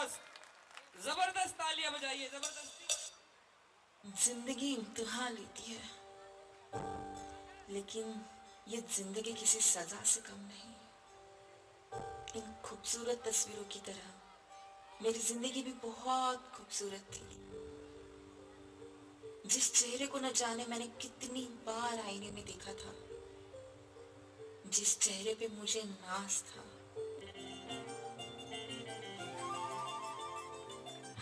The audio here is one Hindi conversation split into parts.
जबरदस्त जबरदस्त तालियां बजाइए जबरदस्ती। जिंदगी इम्तिहान लेती है, लेकिन ये जिंदगी किसी सजा से कम नहीं। इन खूबसूरत तस्वीरों की तरह मेरी जिंदगी भी बहुत खूबसूरत थी। जिस चेहरे को न जाने मैंने कितनी बार आईने में देखा था, जिस चेहरे पे मुझे नाज था।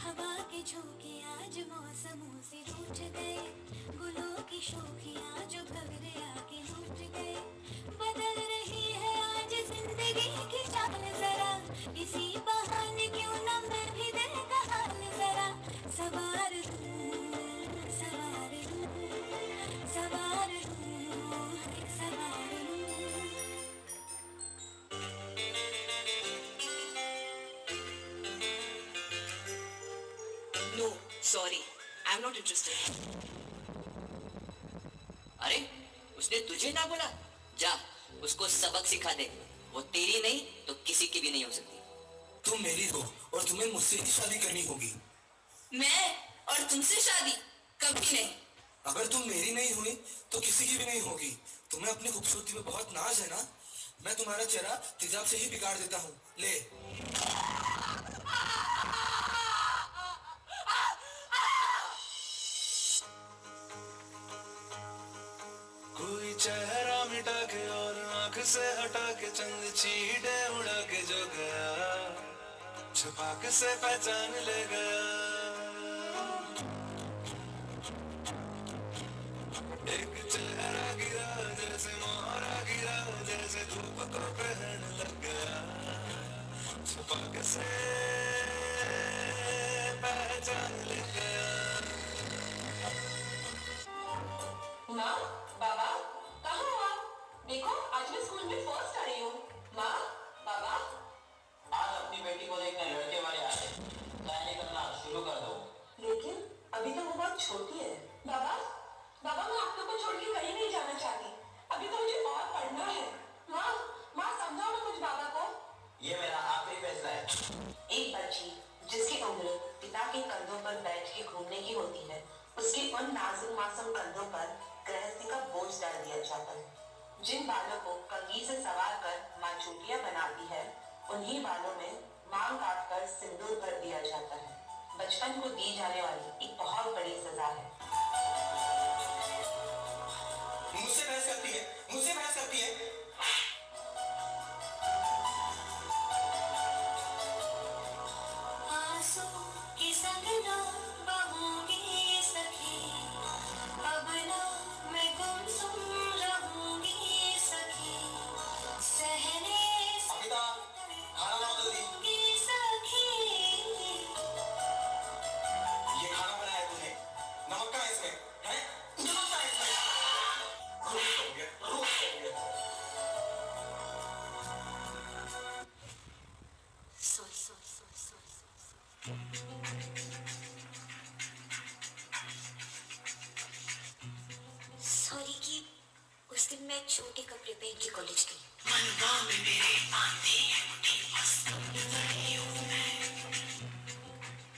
हवा के झोंके आज मौसमों से रूठ गए, गुलों की शोखियां जो भवरे आके लूट गए। बदल रही है आज जिंदगी की चाल जरा, इसी बहाने क्यों ना मैं भी दिल का हाल जरा सवार लूं, सवार लूं, सवार लूं, सवार लूं। No sorry, I am not interested. अरे उसने तुझे ना बोला? जा उसको सबक सिखा दे, वो तेरी नहीं तो किसी की भी नहीं हो सकती। तुम मेरी हो और तुम्हें मुझसे ही शादी करनी होगी। मैं और तुमसे शादी कभी नहीं। अगर तुम मेरी नहीं हुई तो किसी की भी नहीं होगी। तुम्हें अपनी खूबसूरती में बहुत नाज है ना? मैं तुम्हारा चेहरा तेजाब से ही बिगाड़ देता हूँ। ले। कोई चेहरा मिटा के और आंख से हटा के चंद चीटे उड़ा के जो गया, छुपा के से पहचान ले गया। एक चेहरा गिरा जैसे मोहरा गिरा, जैसे धूप को ग्रहण लग गया, छुपा के से पहचान ले गया। माँ, बाबा, कहाँ हो आप? देखो आज मैं स्कूल में फर्स्ट आई हूँ। माँ, बाबा। आज अपनी बेटी को देखने लड़के वाले आए, तैयारी करना शुरू कर दो। लेकिन अभी तो वो बहुत छोटी है। बाबा, बाबा मैं आप लोगों को छोड़ के कहीं नहीं जाना चाहती। अभी तो मुझे और पढ़ना है। माँ, माँ समझाओ ना कुछ बाबा को। ये मेरा आखिरी फैसला है। एक बच्ची जिसकी उम्र पिता के कंधों पर बैठ के घूमने की होती है, उसके उन नाजुक मासूम कंधों पर गृहस्थी का बोझ डाल दिया जाता है। जिन बालों को कंघी से सवार कर माँ चूटियां बनाती है, उन्हीं बालों में मांग काट कर सिंदूर भर दिया जाता है। बचपन को दी जाने वाली एक बहुत बड़ी सजा है। मुझसे बहस करती है, मुझसे बहस करती है। आंसू की संगना बहूंगी सखी, अब ना मैं गुमसुम रहूंगी सखी, सहने अमिता, खाना लाओ जल्दी। रहूंगी सखी। ये खाना बनाया तूने, नमक का है इसमें, है? नमक का है इसमें। रोस्ट हो गया, रोस्ट हो गया। सॉरी कि उस दिन मैं छोटे कपड़े पहन के कॉलेज गई।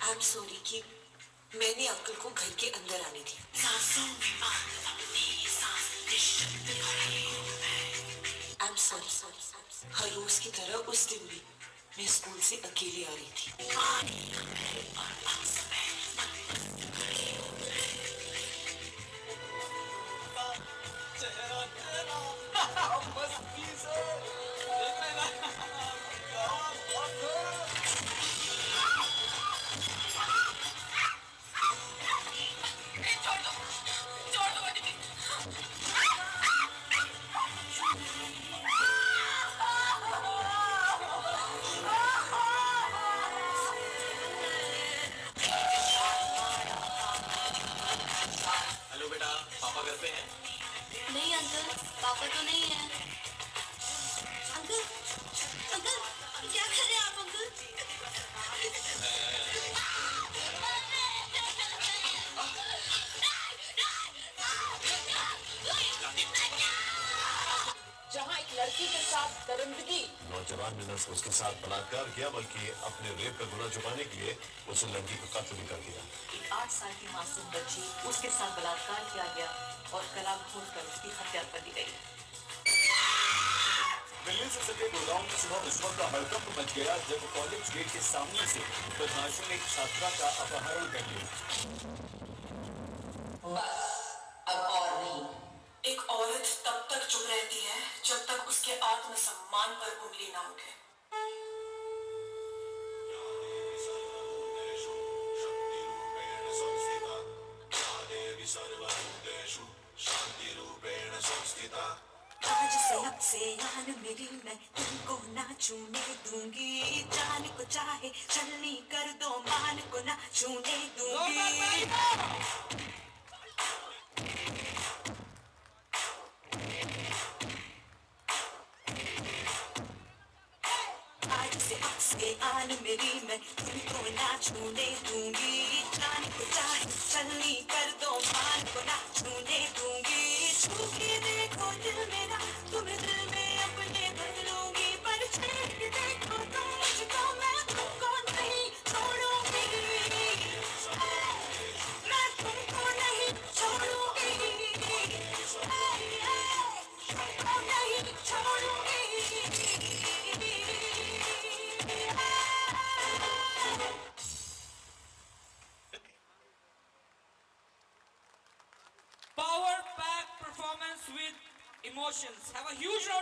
आई एम सॉरी कि मैंने अंकल को घर के अंदर आने दिया। आई एम सॉरी, हर रोज की तरह उस दिन भी मैं स्कूल से अकेले आ रही थी। मस्ती से देखने न सिर्फ उसके साथ बलात्कार किया बल्कि अपने रेप का गुनाह छुपाने के लिए उस लड़की को कत्ल भी कर दिया। एक 8 साल की मासूम बच्ची, उसके साथ बलात्कार किया गया और गला घोंटकर उसकी हत्या कर दी गई। दिल्ली से सटे गुड़गांव में सुबह उस वक्त का हड़कंप मच गया जब कॉलेज गेट के सामने से बदमाशों ने एक छात्रा का अपहरण कर लिया। बस अब और नहीं। एक औरत तब तक चुप रहती है जब तक उसके आत्मसम्मान पर उंगली ना उठे। आज से अब से यान मेरी मैं तुमको ना छूने दूंगी, जान को चाहे छलनी कर दो मान को ना छूने दूंगी। आज से अब से आन मेरी मैं तुमको ना छूने दूंगी, जान को चाहे छलनी कर दो मान को ना छूने दूंगी। छू के देखो दिल मेरा, तुम्हें दिल में अपने भर लूंगी, पर छेड़ के देखो तुम मुझको, मैं तुमको नहीं छोड़ूंगी, मैं तुमको नहीं छोड़ूंगी, तुमको नहीं छोड़ूंगी। Power pack performance with emotions. Have a huge round